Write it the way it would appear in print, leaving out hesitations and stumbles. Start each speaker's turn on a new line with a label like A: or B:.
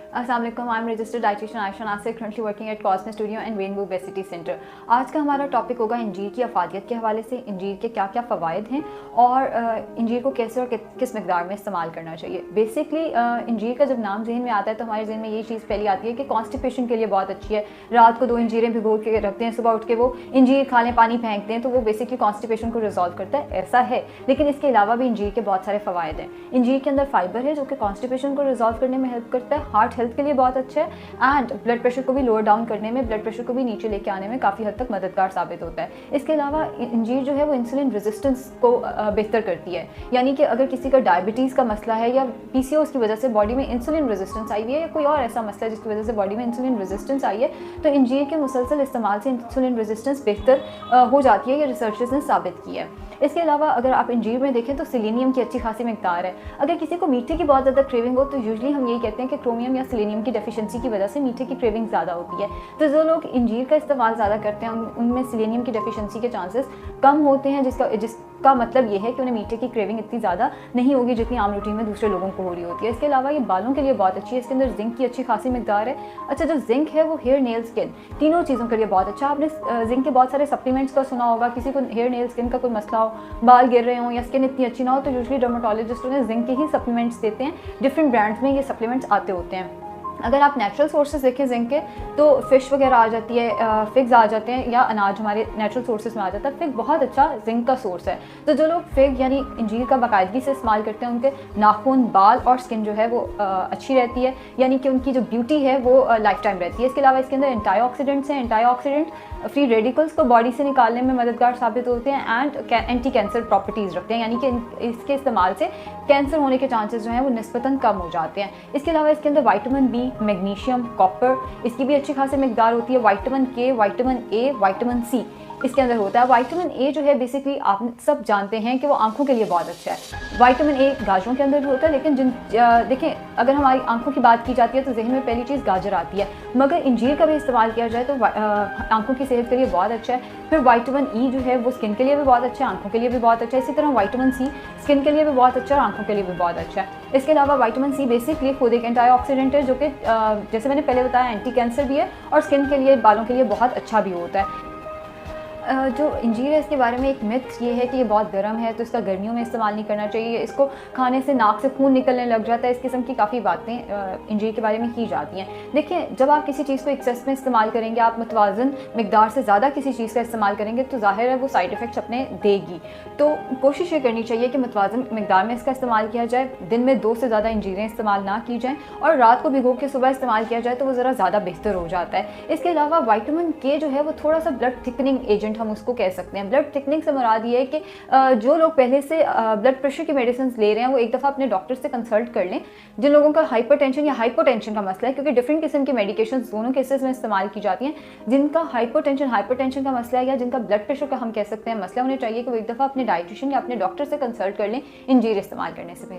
A: अस्सलाम I am registered dietitian Ayesha Nasir, currently working at Cosme studio and rainbow obesity centre. आज का हमारा topic होगा इंजीर की अफादियत के हवाले से, इंजीर के क्या क्या फ़वाइद हैं और इंजीर को कैसे और किस मकदार में इस्तेमाल करना चाहिए। बेसिकली इंजीर का जब नाम जहन में आता है तो हमारे जहन में ये चीज़ पहली आती है कि कॉन्स्टिपेशन के लिए बहुत अच्छी है। रात को 2 इंजीरें भिगो के रखते हैं, सुबह उठ के वो इंजीर खा लें, पानी फेंकते हैं, तो वो बेसिकली कॉन्स्टिपेशन को रिजॉल्व करता है, ऐसा है। लेकिन इसके अलावा भी इंजीर के बहुत सारे फ़वाइद हैं। इंजीर के अंदर फाइबर है जो कि कॉन्स्टिपेशन को रिजॉल्व करने में हेल्प करता है, हार्ट हेल्थ के लिए बहुत अच्छा है एंड ब्लड प्रेशर को भी लोअर डाउन करने में, ब्लड प्रेशर को भी नीचे लेके आने में काफ़ी हद तक मददगार साबित होता है। इसके अलावा इंजीर जो है वो इंसुलिन रेजिस्टेंस को बेहतर करती है, यानी कि अगर किसी का डायबिटीज़ का मसला है या पीसीओएस की वजह से बॉडी में इंसुलिन रेजिस्टेंस आई हुई है या कोई और ऐसा मसला है जिसकी वजह से बॉडी में इंसुलिन रेजिस्टेंस आई है, तो इंजीर के मुसलसल इस्तेमाल से इंसुलिन रेजिस्टेंस बेहतर हो जाती है, ये रिसर्चर्स ने साबित किया है। इसके अलावा अगर आप इंजीर में देखें तो सेलेनियम की अच्छी खासी मिकदार है। अगर किसी को मीठे की बहुत ज़्यादा क्रेविंग हो तो यूजुअली हम यही कहते हैं कि क्रोमियम या सेलेनियम की डेफिशिएंसी की वजह से मीठे की क्रेविंग ज़्यादा होती है। तो जो लोग इंजीर का इस्तेमाल ज़्यादा करते हैं उनमें सेलेनियम की डेफिशिएंसी के चांसेस कम होते हैं, जिसका मतलब ये है कि उन्हें मीठे की क्रेविंग इतनी ज़्यादा नहीं होगी जितनी आम रूटीन में दूसरे लोगों को हो रही होती है। इसके अलावा ये बालों के लिए बहुत अच्छी है, इसके अंदर जिंक की अच्छी खासी मिकदार है। अच्छा, जो जिंक है वो हेयर, नेल, स्किन तीनों चीज़ों के लिए बहुत अच्छा। आपने जिंक के बहुत सारे सप्लीमेंट्स का सुना होगा, किसी को हेयर, नेल, स्किन का कोई मसला हो, बाल गिर रहे हो या स्किन इतनी अच्छी ना हो, तो यूजुअली डर्माटोलॉजिस्ट उन्हें जिंक के ही सप्लीमेंट्स देते हैं। डिफरेंट ब्रांड्स में ये सप्लीमेंट्स आते होते हैं। अगर आप नेचुरल सोर्सेज देखें जिंक के, तो फ़िश वगैरह आ जाती है, फिग्स आ जाते हैं या अनाज हमारे नेचुरल सोर्सेज में आ जाता है। फिग बहुत अच्छा जिंक का सोर्स है। तो जो लोग फिग यानी इंजीर का बाकायदगी से इस्तेमाल करते हैं उनके नाखून, बाल और स्किन जो है वो अच्छी रहती है, यानी कि उनकी जो ब्यूटी है वो लाइफ टाइम रहती है। इसके अलावा इसके अंदर एंटीऑक्सीडेंट्स हैं। एंटीऑक्सीडेंट फ्री रेडिकल्स को बॉडी से निकालने में मददगार साबित होते हैं एंड एंटी कैंसर प्रॉपर्टीज़ रखते हैं, यानी कि इसके इस्तेमाल से कैंसर होने के चांसेस जो हैं वो निस्बतन कम हो जाते हैं। इसके अलावा इसके अंदर विटामिन बी, मैग्नीशियम, कॉपर, इसकी भी अच्छी खासी मिकदार होती है। विटामिन के, विटामिन ए, विटामिन सी इसके अंदर होता है। विटामिन ए जो है बेसिकली आप सब जानते हैं कि वो आंखों के लिए बहुत अच्छा है। विटामिन ए गाजरों के अंदर भी होता है, लेकिन देखें अगर हमारी आंखों की बात की जाती है तो जहन में पहली चीज़ गाजर आती है, मगर इंजीर का भी इस्तेमाल किया जाए तो आंखों की सेहत के लिए बहुत अच्छा है। फिर विटामिन ई जो है वो स्किन के लिए भी बहुत अच्छा है, आंखों के लिए भी बहुत अच्छा है। इसी तरह विटामिन सी स्किन के लिए भी बहुत अच्छा है और आंखों के लिए भी बहुत अच्छा है। इसके अलावा विटामिन सी बेसिकली खुद एक एंटीऑक्सीडेंट है जो कि जैसे मैंने पहले बताया एंटी कैंसर भी है और स्किन के लिए, बालों के लिए बहुत अच्छा भी होता है। जो इंजीर है इसके बारे में एक मिथ ये है कि ये बहुत गर्म है तो इसका गर्मियों में इस्तेमाल नहीं करना चाहिए, इसको खाने से नाक से खून निकलने लग जाता है, इस किस्म की काफ़ी बातें इंजीर के बारे में की जाती हैं। देखिए, जब आप किसी चीज़ को एक्सेस में इस्तेमाल करेंगे, आप मुतवाज़न मिकदार से ज़्यादा किसी चीज़ का इस्तेमाल करेंगे तो ज़ाहिर है वो साइड इफ़ेक्ट्स अपने देगी। तो कोशिश ये करनी चाहिए कि मुतवाज़न मिकदार में इसका इस्तेमाल किया जाए, दिन में 2 से ज़्यादा इंजीरें इस्तेमाल ना की जाएँ और रात को भिगो के सुबह इस्तेमाल किया जाए तो वो ज़रा ज़्यादा बेहतर हो जाता है। इसके अलावा विटामिन के जो है वो थोड़ा सा ब्लड थिकनिंग एजेंट हम उसको कह सकते हैं। ब्लड थिकनिंग से मुराद ये है कि जो लोग पहले से ब्लड प्रेशर की मेडिसिन ले रहे हैं वो एक दफ़ा अपने डॉक्टर से कंसल्ट कर लें। जिन लोगों का हाइपरटेंशन या हाइपोटेंशन का मसला है, क्योंकि डिफरेंट किस्म की मेडिकेशन दोनों केसेस में इस्तेमाल की जाती हैं, जिनका हाइपरटेंशन का मसला है या जिनका ब्लड प्रेशर का हम कह सकते हैं मसला, उन्हें चाहिए कि वो एक दफ़ा अपने डाइटिशियन या अपने डॉक्टर से कंसल्ट कर लें इंजीर इस्तेमाल करने से पहले।